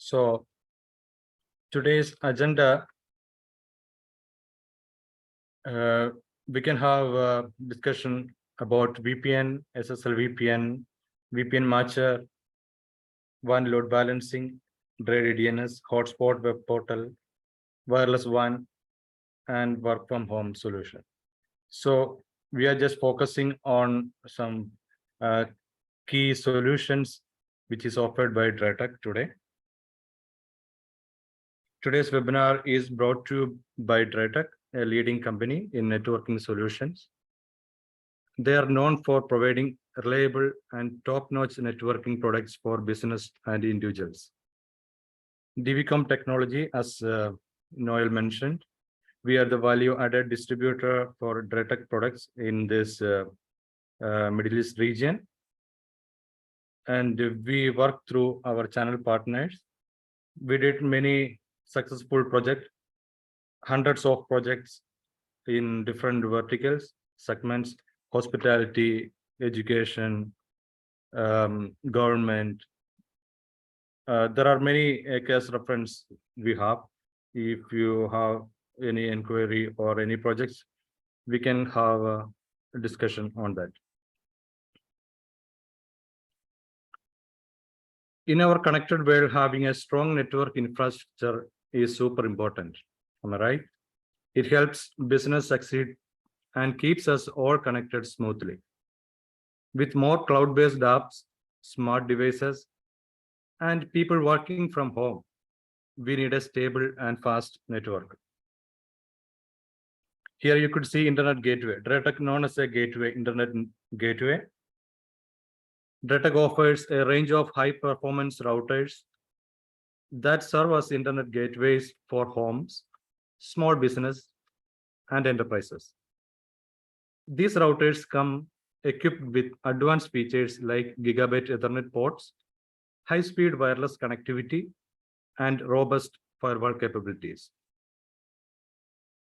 So today's agenda, we can have a discussion about VPN, SSL VPN, VPN matcher, WAN load balancing, dry DNS, hotspot web portal, wireless WAN, and work from home solution. So we are just focusing on some key solutions which is offered by DryTech today. Today's webinar is brought to you by DryTech, a leading company in networking solutions. They are known for providing reliable and top-notch networking products for business and individuals. DVCOM technology, as Noel mentioned, we are the value-added distributor for DryTech products in this Middle East region. And we work through our channel partners. We did many successful projects, hundreds of projects in different verticals, segments, hospitality, education, government. There are many case reference we have. If you have any inquiry or any projects, we can have a discussion on that. In our connected world, having a strong network infrastructure is super important. Am I right? It helps business succeed and keeps us all connected smoothly. With more cloud-based apps, smart devices, and people working from home, we need a stable and fast network. Here you could see Internet Gateway, DryTech known as a gateway, Internet Gateway. DryTech offers a range of high-performance routers that serve as Internet gateways for homes, small business, and enterprises. These routers come equipped with advanced features like gigabit Ethernet ports, high-speed wireless connectivity, and robust firewall capabilities.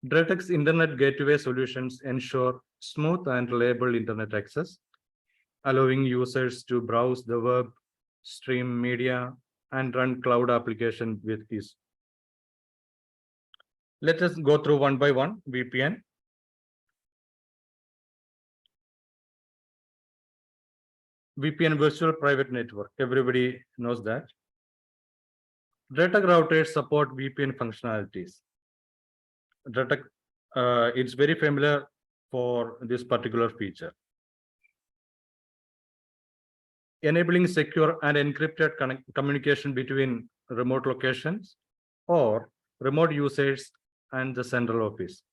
DryTech's Internet Gateway solutions ensure smooth and reliable Internet access, allowing users to browse the web, stream media, and run cloud applications with ease. Let us go through one by one. VPN. VPN, virtual private network. Everybody knows that. DryTech routers support VPN functionalities. DryTech, it's very familiar for this particular feature. Enabling secure and encrypted communication between remote locations or remote users and the central office.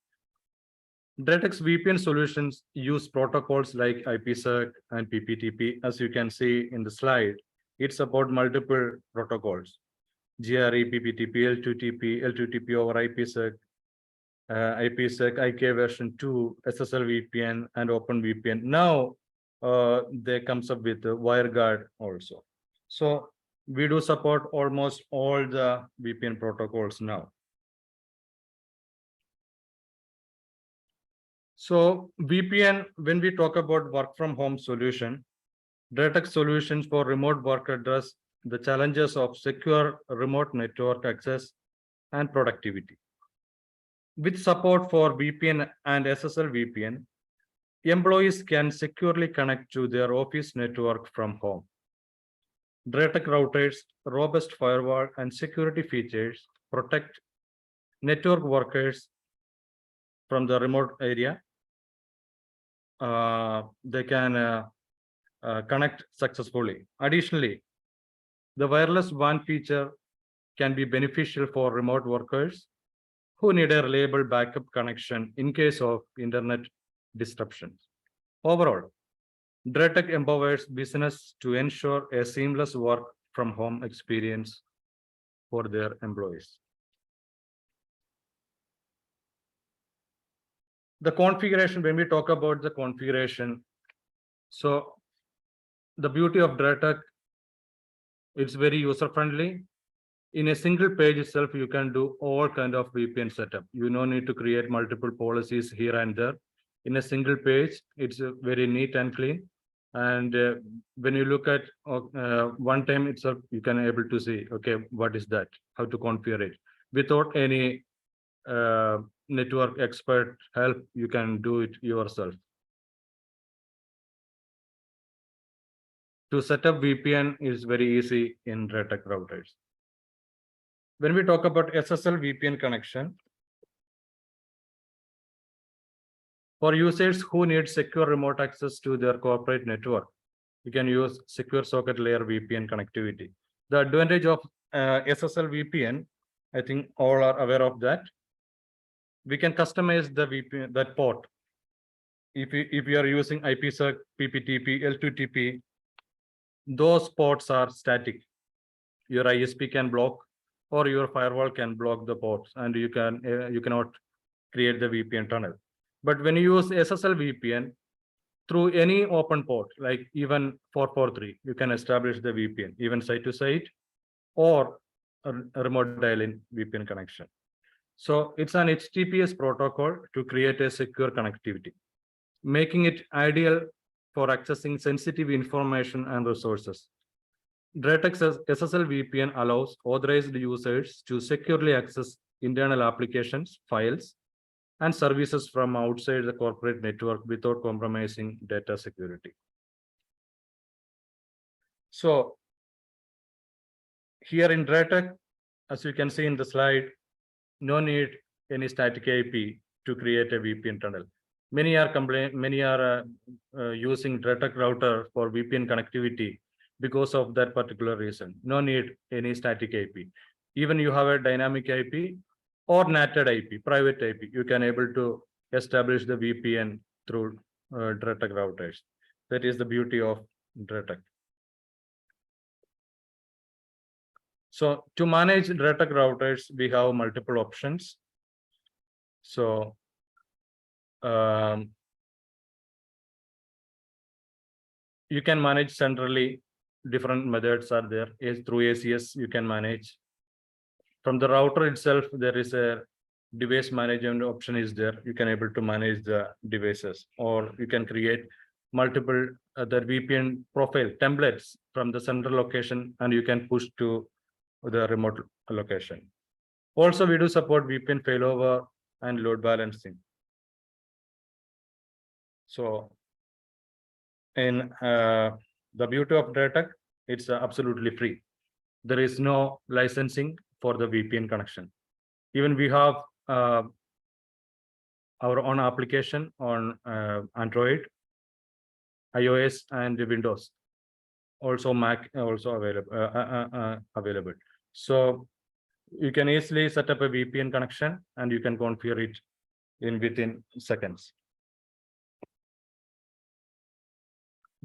DryTech's VPN solutions use protocols like IPsec and PPTP. As you can see in the slide, it's about multiple protocols: GRE, PPTP, L2TP, L2TP over IPsec, IPsec, IK version 2, SSL VPN, and OpenVPN. Now, they comes up with the WireGuard also. So we do support almost all the VPN protocols now. So VPN, when we talk about work from home solution, DryTech solutions for remote work address the challenges of secure remote network access and productivity. With support for VPN and SSL VPN, employees can securely connect to their office network from home. DryTech routers, robust firewall, and security features protect network workers from the remote area. They can connect successfully. Additionally, the wireless WAN feature can be beneficial for remote workers who need a reliable backup connection in case of internet disruptions. Overall, DryTech empowers business to ensure a seamless work from home experience for their employees. The configuration, when we talk about the configuration, so the beauty of DryTech, it's very user-friendly. In a single page itself, you can do all kind of VPN setup. You no need to create multiple policies here and there. In a single page, it's very neat and clean. And when you look at one time itself, you can able to see, okay, what is that, how to configure it without any network expert help. You can do it yourself. To set up VPN is very easy in Red Hat routers. When we talk about SSL VPN connection, for users who need secure remote access to their corporate network, you can use secure socket layer VPN connectivity. The advantage of SSL VPN, I think all are aware of that. We can customize the VPN, that port. If you are using IPsec, PPTP, L2TP, those ports are static. Your ISP can block, or your firewall can block the ports, and you cannot create the VPN tunnel. But when you use SSL VPN, through any open port, like even 443, you can establish the VPN, even site to site, or a remote dial-in VPN connection. So it's an HTTPS protocol to create a secure connectivity, making it ideal for accessing sensitive information and resources. Direct's SSL VPN allows authorized users to securely access internal applications, files, and services from outside the corporate network without compromising data security. So here in Dretek, as you can see in the slide, no need any static IP to create a VPN tunnel. Many are using Dretek router for VPN connectivity because of that particular reason. No need any static IP. Even you have a dynamic IP or NATed IP, private IP, you can able to establish the VPN through Dretek routers. That is the beauty of Dretek. So to manage Dretek routers, we have multiple options. So you can manage centrally. Different methods are there. Through ACS, you can manage. From the router itself, there is a device management option is there. You can able to manage the devices, or you can create multiple other VPN profile templates from the central location, and you can push to the remote location. Also, we do support VPN failover and load balancing. So in the beauty of Dretek, it's absolutely free. There is no licensing for the VPN connection. Even we have our own application on Android, iOS, and Windows. Also Mac also available. So you can easily set up a VPN connection, and you can configure it within seconds.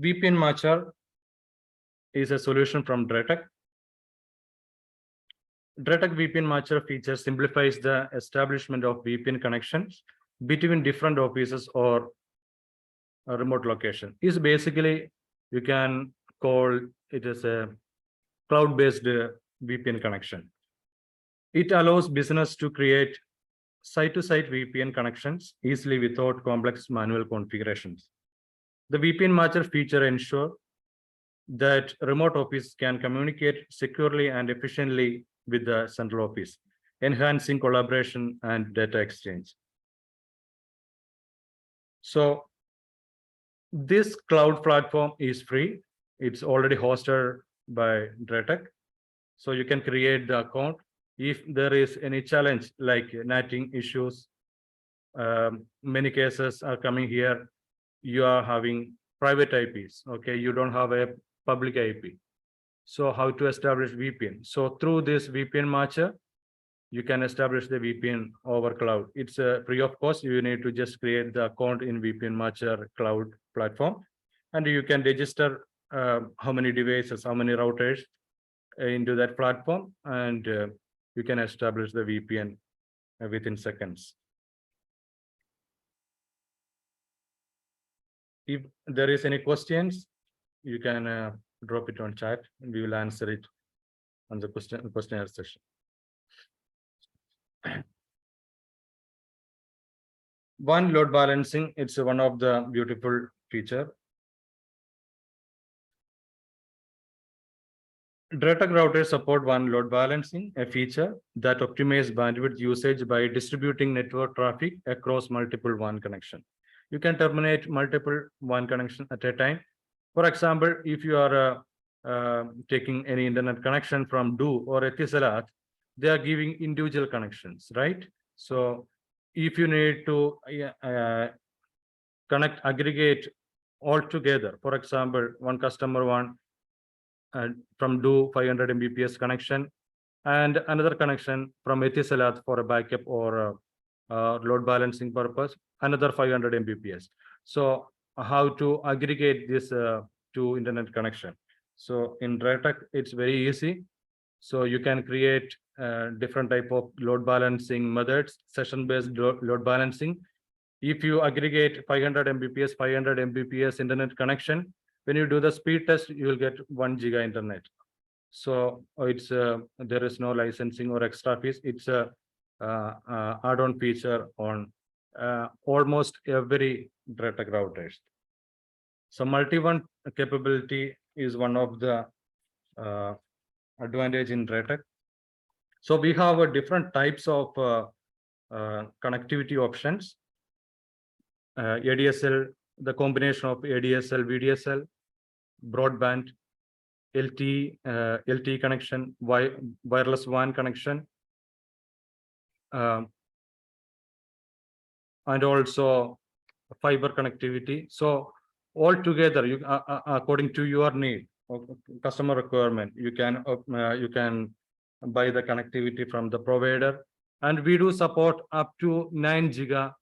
VPN Matcher is a solution from Dretek. Dretek VPN Matcher feature simplifies the establishment of VPN connections between different offices or a remote location. Is basically, you can call it as a cloud-based VPN connection. It allows business to create site-to-site VPN connections easily without complex manual configurations. The VPN Matcher feature ensures that remote office can communicate securely and efficiently with the central office, enhancing collaboration and data exchange. So this cloud platform is free. It's already hosted by Dretek. So you can create the account. If there is any challenge like netting issues, many cases are coming here, you are having private IPs, okay? You don't have a public IP. So how to establish VPN? So through this VPN matcher, you can establish the VPN over cloud. It's free of cost. You need to just create the account in VPN matcher cloud platform, and you can register how many devices, how many routers into that platform, and you can establish the VPN within seconds. If there is any questions, you can drop it on chat, and we will answer it on the questionnaire session. One, load balancing. It's one of the beautiful feature. DataC routers support one load balancing, a feature that optimizes bandwidth usage by distributing network traffic across multiple WAN connection. You can terminate multiple WAN connection at a time. For example, if you are taking any internet connection from DO or Etisalat, they are giving individual connections, right? So if you need to aggregate all together, for example, one customer want from DO 500 Mbps connection and another connection from Etisalat for a backup or load balancing purpose, another 500 Mbps. So how to aggregate this to internet connection? So in DataC, it's very easy. So you can create different type of load balancing methods, session-based load balancing. If you aggregate 500 Mbps, 500 Mbps internet connection, when you do the speed test, you will get 1 giga internet. So it's there is no licensing or extra fees. It's a add-on feature on almost every DataC routers. So multi-WAN capability is one of the advantage in DataC. So we have different types of connectivity options. ADSL, the combination of ADSL, VDSL, broadband, LTE connection, wireless WAN connection, and also fiber connectivity. So all together, you according to your need, customer requirement, you can buy the connectivity from the provider, and we do support up to 9 giga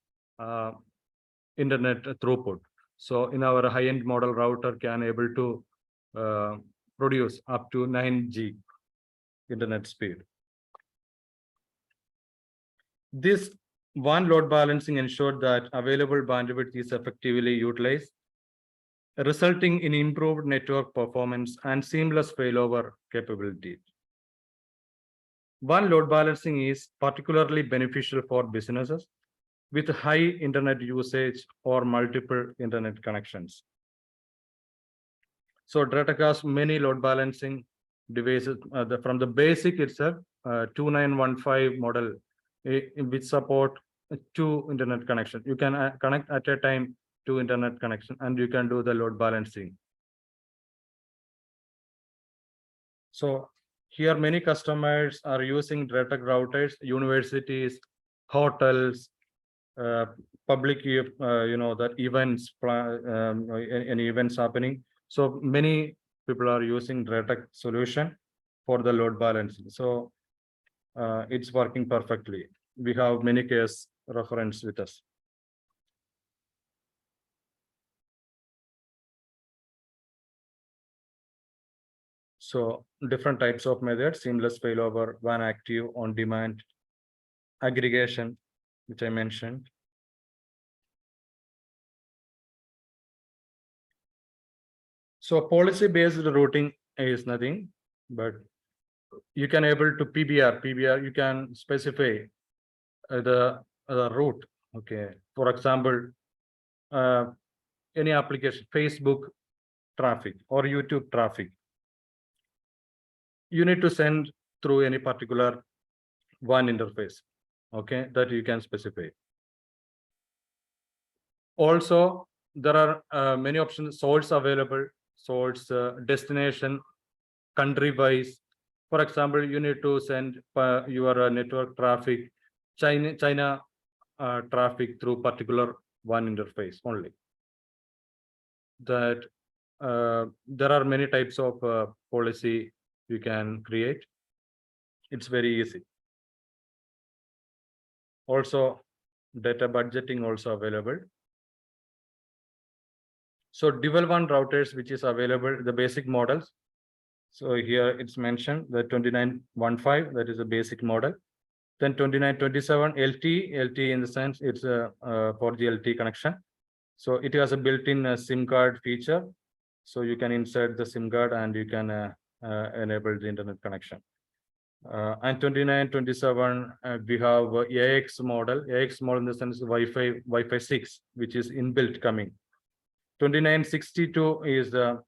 internet throughput. So in our high-end model router can able to produce up to 9G internet speed. This WAN load balancing ensured that available bandwidth is effectively utilized, resulting in improved network performance and seamless failover capability. WAN load balancing is particularly beneficial for businesses with high internet usage or multiple internet connections. So DataC has many load balancing devices from the basic itself, 2915 model, which support 2 internet connections. You can connect at a time 2 internet connection, and you can do the load balancing. So here many customers are using DataC routers, universities, hotels, public, that events, any events happening. So many people are using DataC solution for the load balancing. So it's working perfectly. We have many case reference with us. So different types of methods: seamless failover, WAN active, on demand, aggregation, which I mentioned. So policy-based routing is nothing, but you can able to PBR, you can specify the route. Okay, for example, any application, Facebook traffic or YouTube traffic, you need to send through any particular WAN interface, okay, that you can specify. Also, there are many options, source available, source, destination, country-wise. For example, you need to send your network traffic, China traffic through particular WAN interface only. That there are many types of policy you can create. It's very easy. Also, data budgeting also available. So dual WAN routers, which is available, the basic models. So here it's mentioned the 2915, that is a basic model. Then 2927 LTE in the sense it's a 4G LTE connection. So it has a built-in SIM card feature. So you can insert the SIM card and you can enable the internet connection. And 2927 we have AX model. AX model in the sense Wi-Fi 6, which is inbuilt coming. 2962 is the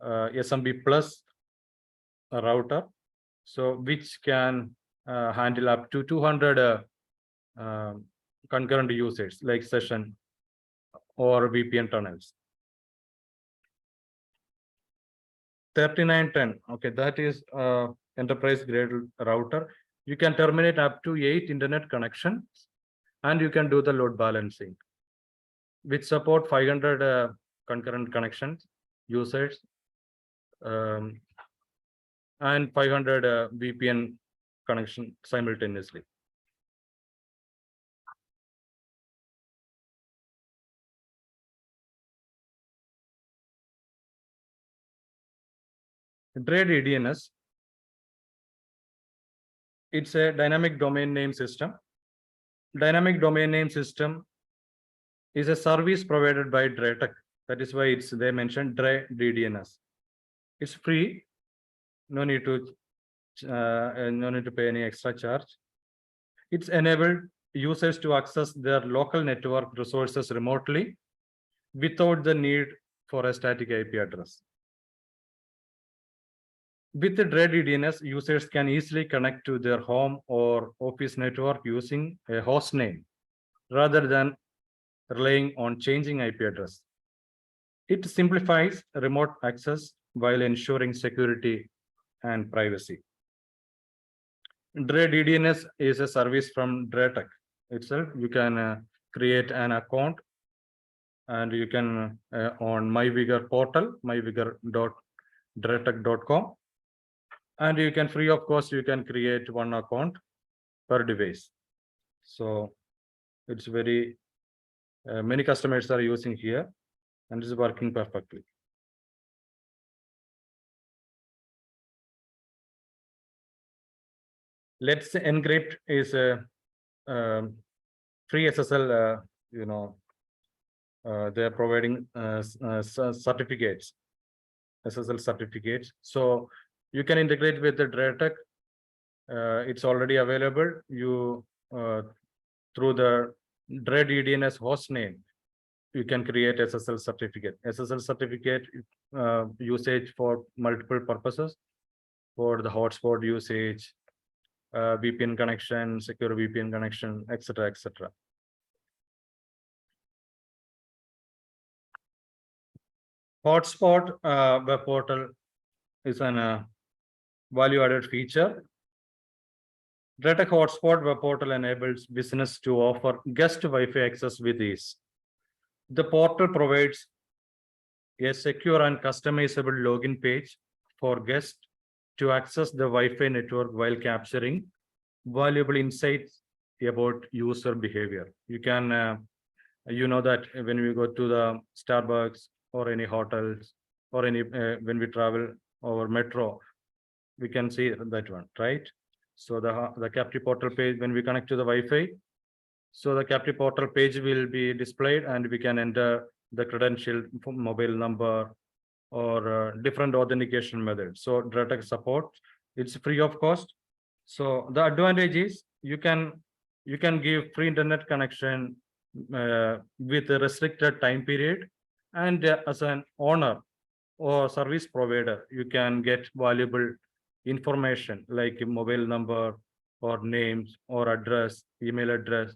SMB plus router, so which can handle up to 200 concurrent users like session or VPN tunnels. 3910, okay, that is enterprise grade router. You can terminate up to 8 internet connections, and you can do the load balancing, which support 500 concurrent connections users, and 500 VPN connection simultaneously. DRAID EDNS, it's a dynamic domain name system. Dynamic domain name system is a service provided by DRATEC. That is why they mentioned DRAID EDNS. It's free. No need to pay any extra charge. It's enabled users to access their local network resources remotely without the need for a static IP address. With the DRAID EDNS, users can easily connect to their home or office network using a host name rather than relying on changing IP address. It simplifies remote access while ensuring security and privacy. DRAID EDNS is a service from DRATEC itself. You can create an account, and you can on MyVigor portal, myvigor.dratec.com, and you can free of cost, you can create one account per device. So it's very many customers are using here, and it's working perfectly. Let's say Encrypt is a free SSL. They are providing certificates, SSL certificates. So you can integrate with the DRATEC. It's already available. You through the DRAID EDNS host name, you can create SSL certificate. SSL certificate usage for multiple purposes, for the hotspot usage, VPN connection, secure VPN connection, etc., etc. Hotspot web portal is an value-added feature. DRATEC Hotspot web portal enables business to offer guest Wi-Fi access with ease. The portal provides a secure and customizable login page for guests to access the Wi-Fi network while capturing valuable insights about user behavior. You can, you know that when we go to the Starbucks or any hotels or any when we travel over metro, we can see that one, right? So the Captive portal page, when we connect to the Wi-Fi, so the Captive portal page will be displayed, and we can enter the credential, mobile number, or different authentication methods. So DRATEC support, it's free of cost. So the advantage is you can give free internet connection with a restricted time period, and as an owner or service provider, you can get valuable information like mobile number or names or address, email address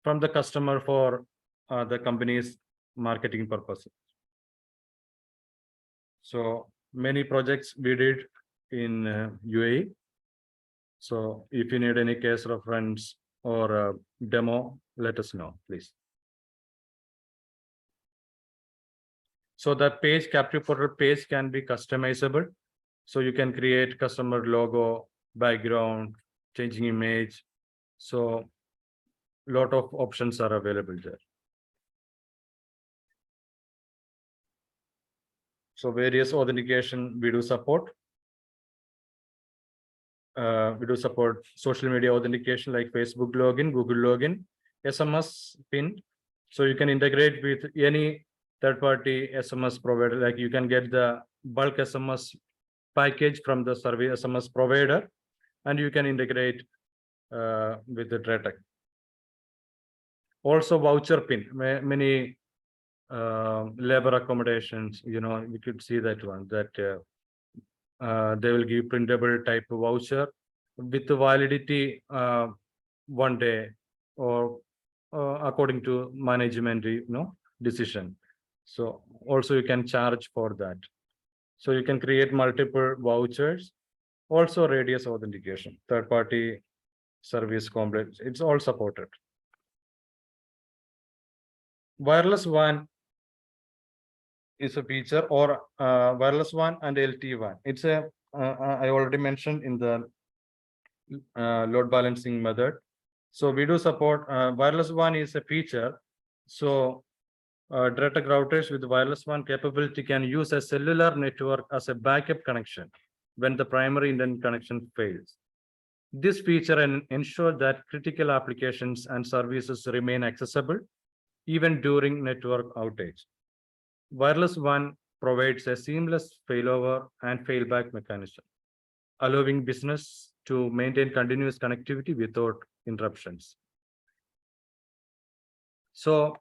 from the customer for the company's marketing purposes. So many projects we did in UAE. So if you need any case reference or demo, let us know, please. So the page, Captive portal page, can be customizable. So you can create customer logo, background, changing image. So a lot of options are available there. So various authentication we do support. We do support social media authentication like Facebook login, Google login, SMS PIN. So you can integrate with any third-party SMS provider. Like you can get the bulk SMS package from the service SMS provider, and you can integrate with the DRATEC. Also voucher PIN, many labor accommodations, you could see that one, that They will give printable type voucher with validity 1 day or according to management decision. So also you can charge for that. So you can create multiple vouchers. Also radius authentication, third party service complex, it's all supported. Wireless WAN is a feature, or wireless WAN and LTE WAN. It's a I already mentioned in the load balancing method. So we do support wireless WAN is a feature. So data routers with wireless WAN capability can use a cellular network as a backup connection when the primary internet connection fails. This feature ensures that critical applications and services remain accessible even during network outage. Wireless WAN provides a seamless failover and failback mechanism, allowing business to maintain continuous connectivity without interruptions. So,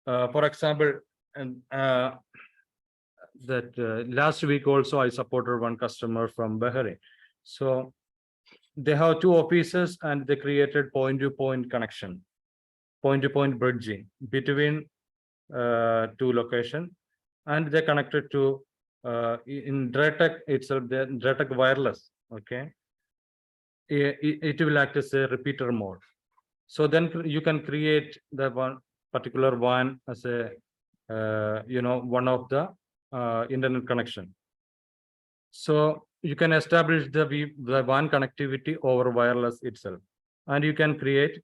for example, and that last week also I supported one customer from Bahrain. So they have 2 offices and they created point-to-point connection, point-to-point bridging between 2 locations, and they connected to in DRETEC itself, the DRETEC wireless. Okay, it will act as a repeater mode. So then you can create the one particular one as a one of the internet connection. So you can establish the WAN connectivity over wireless itself, and you can create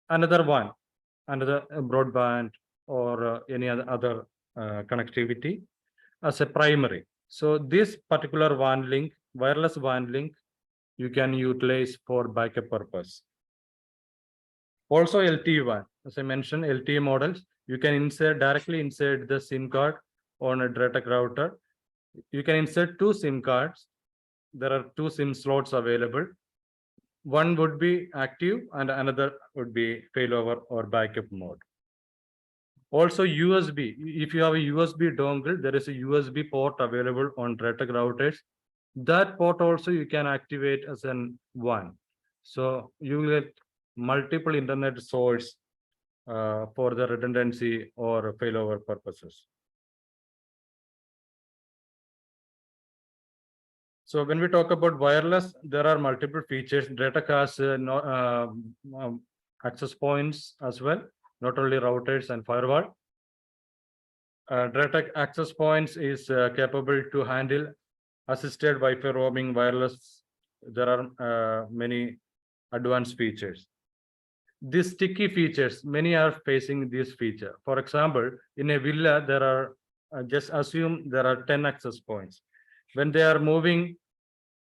another one, another broadband or any other connectivity as a primary. So this particular WAN link, wireless WAN link, you can utilize for backup purpose. Also LTE WAN, as I mentioned, LTE models, you can directly insert the SIM card on a DRETEC router. You can insert 2 SIM cards. There are 2 SIM slots available. One would be active and another would be failover or backup mode. Also USB, if you have a USB dongle, there is a USB port available on DRETEC routers. That port also you can activate as an WAN. So you will get multiple internet source for the redundancy or failover purposes. So when we talk about wireless, there are multiple features. DRETEC has access points as well, not only routers and firewall. DRETEC access points is capable to handle assisted Wi-Fi roaming wireless. There are many advanced features. These sticky features, many are facing this feature. For example, in a villa, there are, just assume there are 10 access points. When they are moving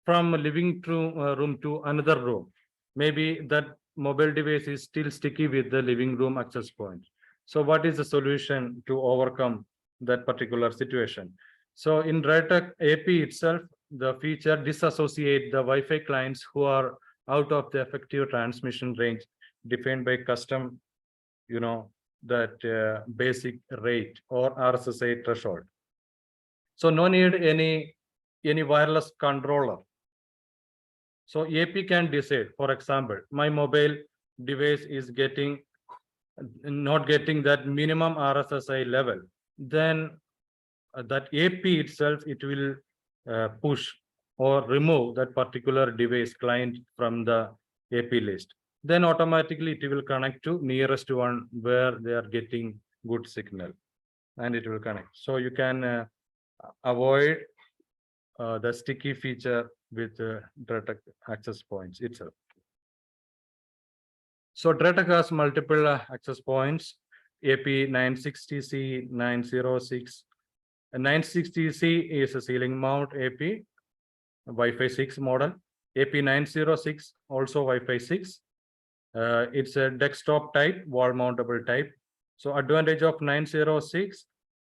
from a living room to another room, maybe that mobile device is still sticky with the living room access point. So what is the solution to overcome that particular situation? So in DRETEC AP itself, the feature disassociate the Wi-Fi clients who are out of the effective transmission range defined by custom, that basic rate or RSSI threshold. So no need any wireless controller. So AP can decide, for example, my mobile device is not getting that minimum RSSI level, then that AP itself, it will push or remove that particular device client from the AP list. Then automatically it will connect to nearest one where they are getting good signal, and it will connect. So you can avoid the sticky feature with DRETEC access points itself. So DRETEC has multiple access points, AP 960C, 906. 960C is a ceiling mount AP, Wi-Fi 6 model. AP 906 also Wi-Fi 6. It's a desktop type, wall mountable type. So advantage of 906,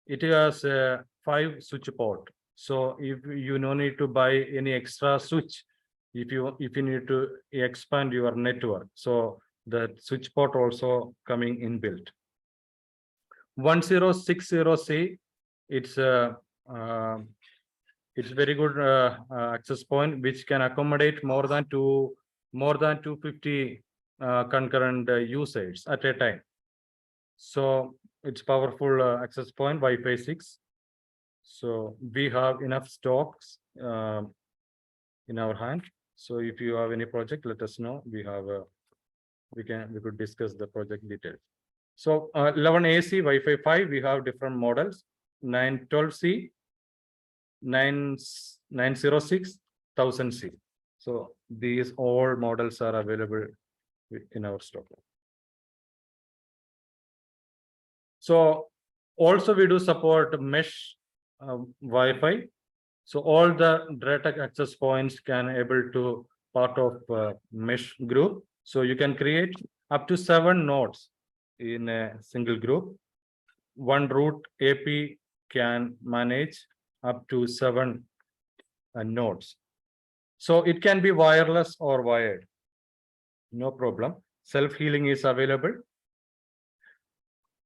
it has a 5 switch port. So if you no need to buy any extra switch, if you need to expand your network, so the switch port also coming inbuilt. 1060C, it's a It's very good access point which can accommodate more than 250 concurrent users at a time. So it's powerful access point Wi-Fi 6. So we have enough stocks in our hand. So if you have any project, let us know. We have we could discuss the project details. So 11 AC Wi-Fi 5, we have different models: 912C, 906, 1000C. So these all models are available in our stock. So also we do support mesh Wi-Fi. So all the DRETEC access points can able to part of mesh group. So you can create up to 7 nodes in a single group. One root AP can manage up to 7 nodes. So it can be wireless or wired. No problem. Self-healing is available.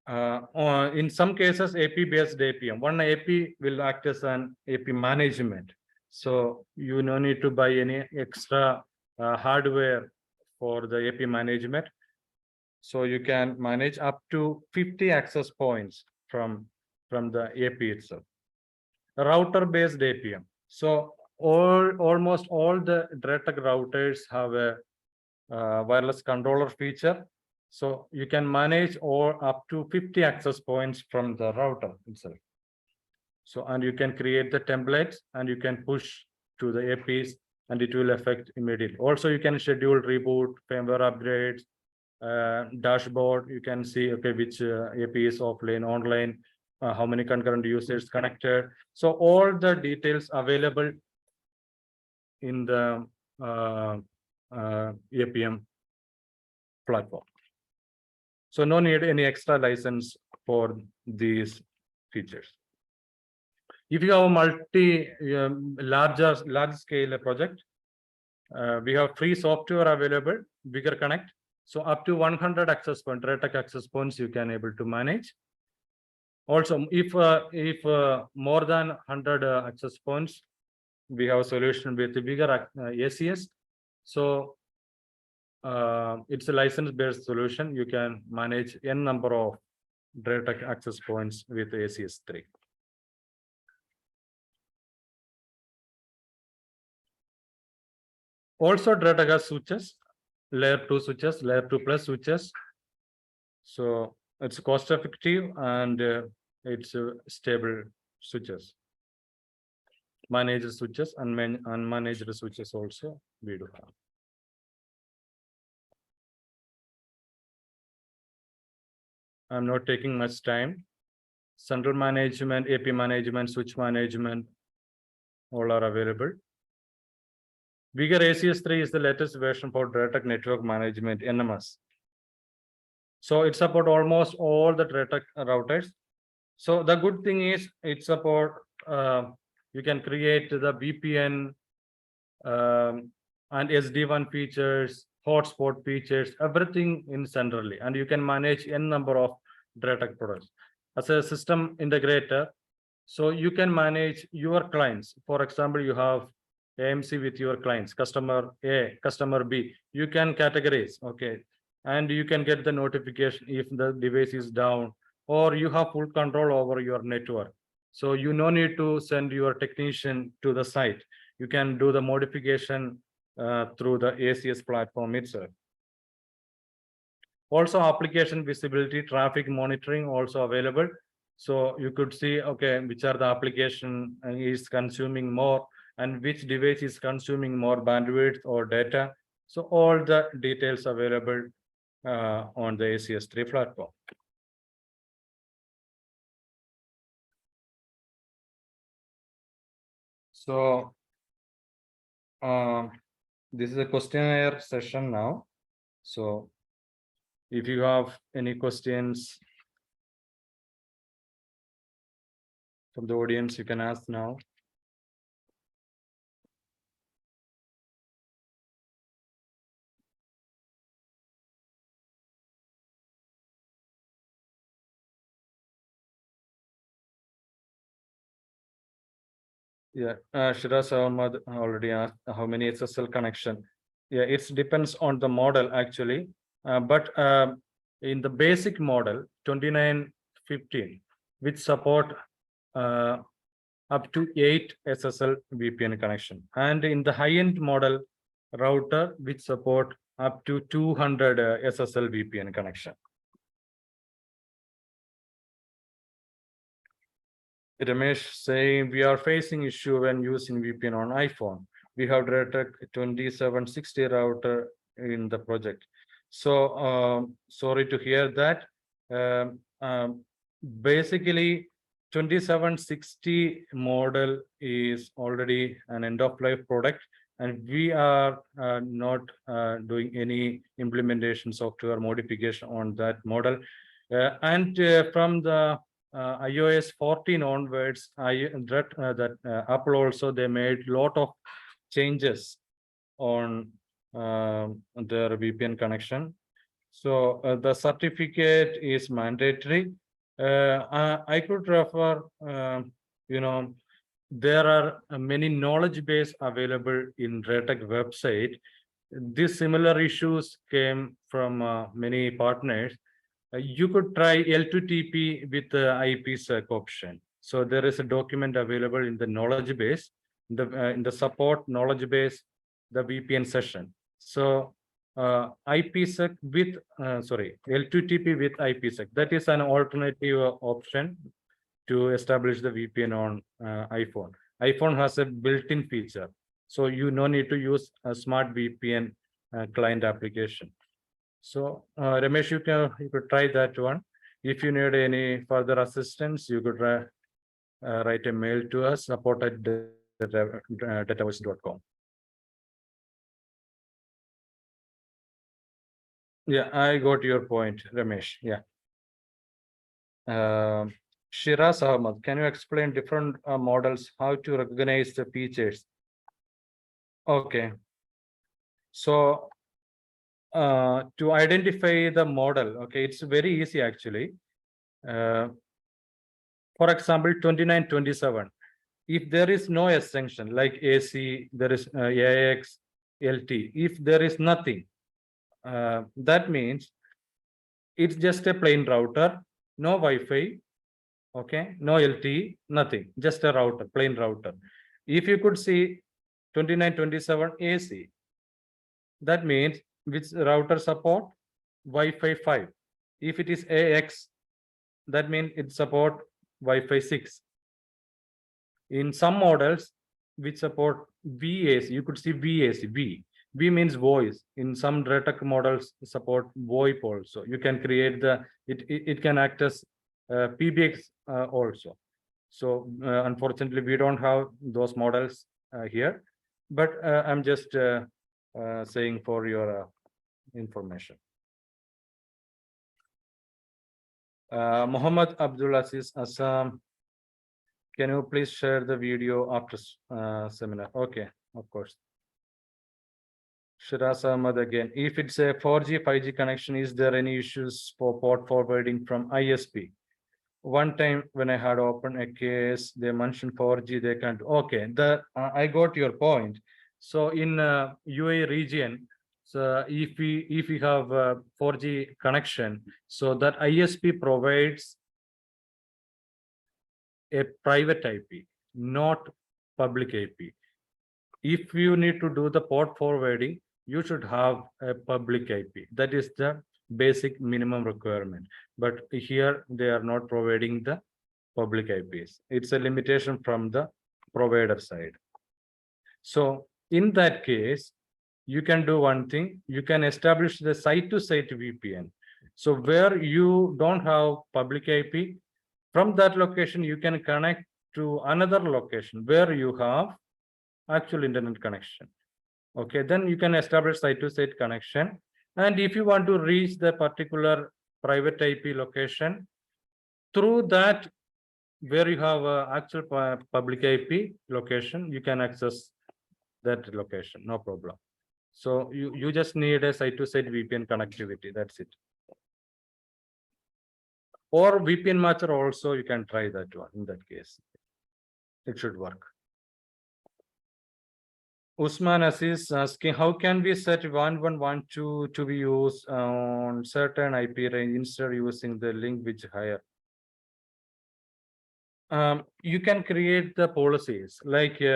In some cases, AP-based APM. One AP will act as an AP management. So you no need to buy any extra hardware for the AP management. So you can manage up to 50 access points from the AP itself. Router-based APM. So almost all the DRETEC routers have a wireless controller feature. So you can manage or up to 50 access points from the router itself. So, and you can create the templates and you can push to the APs and it will affect immediately. Also, you can schedule reboot, firmware upgrades, dashboard. You can see, okay, which AP is offline, online, how many concurrent users connected. So all the details available in the APM platform. So no need any extra license for these features. If you have a large scale project, we have free software available, Bigger Connect. So up to 100 access points, DRETEC access points you can able to manage. Also, if more than 100 access points, we have a solution with Bigger ACS. So it's a license-based solution. You can manage n number of DRETEC access points with ACS 3. Also, DRETEC has switches, layer 2 switches, layer 2 plus switches. So it's cost effective and it's stable switches. Managed switches and unmanaged switches also we do have. I'm not taking much time. Central management, AP management, switch management, all are available. Bigger ACS 3 is the latest version for DRETEC network management, NMS. So it's about almost all the DRETEC routers. So the good thing is it's about you can create the VPN and SD-WAN features, hotspot features, everything in centrally, and you can manage n number of DRETEC products. As a system integrator, so you can manage your clients. For example, you have AMC with your clients, customer A, customer B. You can categorize, okay, and you can get the notification if the device is down, or you have full control over your network. So you no need to send your technician to the site. You can do the modification through the ACS platform itself. Also, application visibility, traffic monitoring also available. So you could see, okay, which are the application is consuming more and which device is consuming more bandwidth or data. So all the details available on the ACS 3 platform. So this is a questionnaire session now. So if you have any questions from the audience, you can ask now. Yeah, Shiraz Ahmad already asked how many SSL connection. Yeah, it depends on the model actually, but in the basic model 2915, which support uh, up to 8 SSL VPN connection, and in the high-end model router which support up to 200 SSL VPN connection. Ramesh saying we are facing issue when using VPN on iPhone. We have DirectX 2760 router in the project. So sorry to hear that. Basically, 2760 model is already an end of life product, and we are not doing any implementation software modification on that model. And from the iOS 14 onwards, Apple also they made lot of changes on their VPN connection. So the certificate is mandatory. I could refer, there are many knowledge base available in RETEC website. These similar issues came from many partners. You could try L2TP with the IPsec option. So there is a document available in the knowledge base, in the support knowledge base, the VPN session. So IPsec with, L2TP with IPsec. That is an alternative option to establish the VPN on iPhone. iPhone has a built-in feature. So you no need to use a smart VPN client application. So Ramesh, you could try that one. If you need any further assistance, you could write a mail to us, support@datavoice.com. Yeah, I got your point, Ramesh. Yeah. Shiraz Ahmad, can you explain different models, how to recognize the features? Okay. So to identify the model, okay, it's very easy actually. For example, 2927. If there is no extension like AC, there is AX, LT. If there is nothing, that means it's just a plain router, no Wi-Fi, okay, no LTE, nothing, just a router, plain router. If you could see 2927 AC, that means which router support Wi-Fi 5. If it is AX, that means it support Wi-Fi 6. In some models which support VAC, you could see VAC. V means voice. In some DirectX models support VoIP also. You can create it can act as PBX also. So unfortunately, we don't have those models here, but I'm just saying for your information. Muhammad Abdulaziz Assam, can you please share the video after seminar? Okay, of course. Shiraz Ahmad again. If it's a 4G, 5G connection, is there any issues for port forwarding from ISP? One time when I had opened a case, they mentioned 4G, they can't. Okay, I got your point. So in UAE region, so if we have a 4G connection, so that ISP provides a private IP, not public IP. If you need to do the port forwarding, you should have a public IP. That is the basic minimum requirement. But here they are not providing the public IPs. It's a limitation from the provider side. So in that case, you can do one thing. You can establish the site-to-site VPN. So where you don't have public IP, from that location, you can connect to another location where you have actual internet connection. Okay, then you can establish site-to-site connection. And if you want to reach the particular private IP location, through that, where you have actual public IP location, you can access that location, no problem. So you just need a site-to-site VPN connectivity, that's it. Or VPN matcher also, you can try that one in that case. It should work. Usman Aziz asking, how can we set 1112 to be used on certain IP range instead of using the link which higher? You can create the policies like we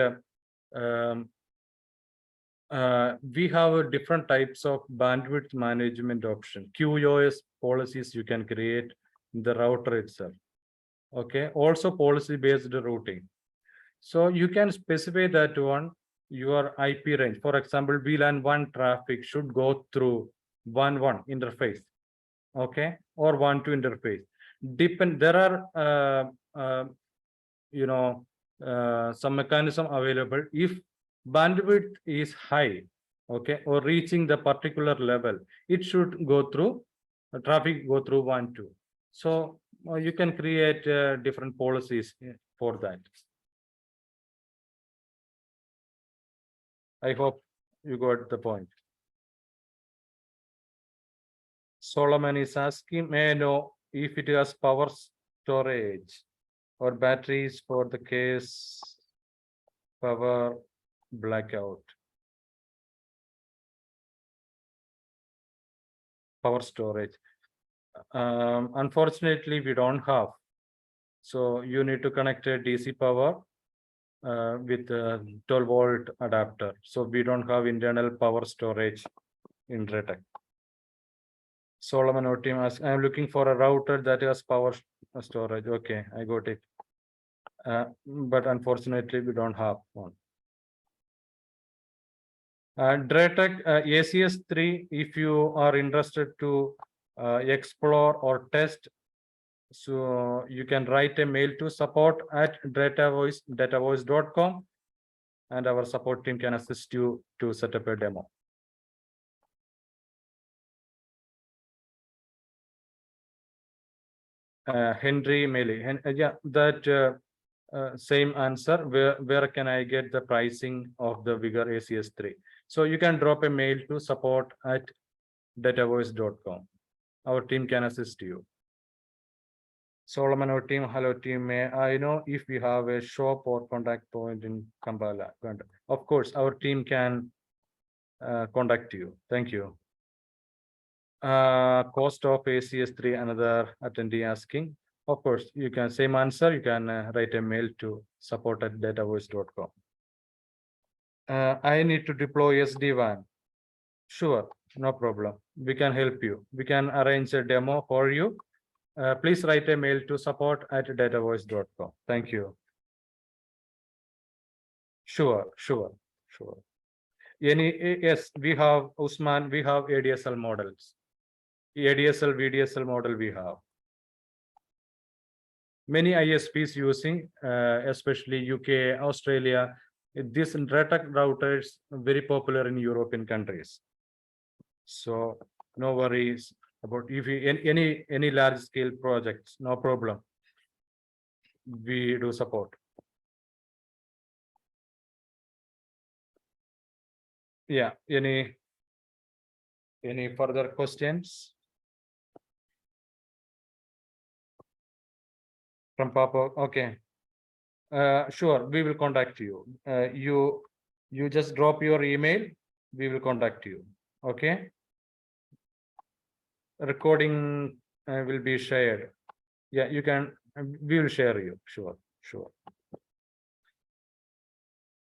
have different types of bandwidth management option. QoS policies you can create in the router itself. Okay, also policy based routing. So you can specify that one, your IP range. For example, VLAN 1 traffic should go through 1.1 interface, okay, or 1.2 interface. There are some mechanism available. If bandwidth is high, okay, or reaching the particular level, it should go through traffic go through 1.2. So you can create different policies for that. I hope you got the point. Solomon is asking, may I know if it has power storage or batteries for the case power blackout? Power storage. Unfortunately, we don't have. So you need to connect a DC power with a 12-volt adapter. So we don't have internal power storage in DRETEC. Solomon or team asks, I'm looking for a router that has power storage. Okay, I got it. But unfortunately, we don't have one. DRETEC ACS3, if you are interested to explore or test, so you can write a mail to support@datavoice.com and our support team can assist you to set up a demo. Henry Mele, yeah, that same answer. Where can I get the pricing of the Vigor ACS3? So you can drop a mail to support@datavoice.com. Our team can assist you. Solomon, our team, hello team. May I know if we have a shop or contact point in Kampala? Of course, our team can contact you. Thank you. Cost of ACS3, another attendee asking. Of course, you can same answer. You can write a mail to support@datavoice.com. I need to deploy SD-WAN. Sure, no problem. We can help you. We can arrange a demo for you. Please write a mail to support@datavoice.com. Thank you. Sure. Yes, we have Usman, we have ADSL models. ADSL, VDSL model we have. Many ISPs using, especially UK, Australia. This DRETEC routers very popular in European countries. So no worries about if you any large scale projects, no problem. We do support. Yeah, any further questions? From Papa, okay. Sure, we will contact you. You just drop your email, we will contact you. Okay. Recording will be shared. Yeah, you can. We will share you. Sure.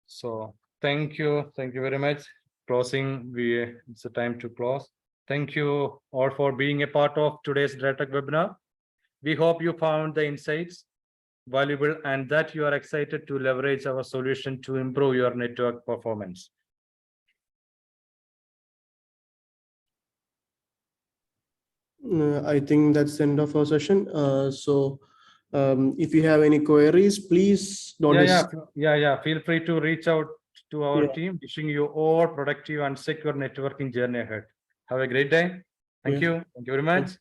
So thank you very much. Closing. It's a time to close. Thank you all for being a part of today's DRETEC webinar. We hope you found the insights valuable and that you are excited to leverage our solution to improve your network performance. I think that's the end of our session. If you have any queries, please don't Yeah. Feel free to reach out to our team. Wishing you all productive and secure networking journey ahead. Have a great day. Thank you very much.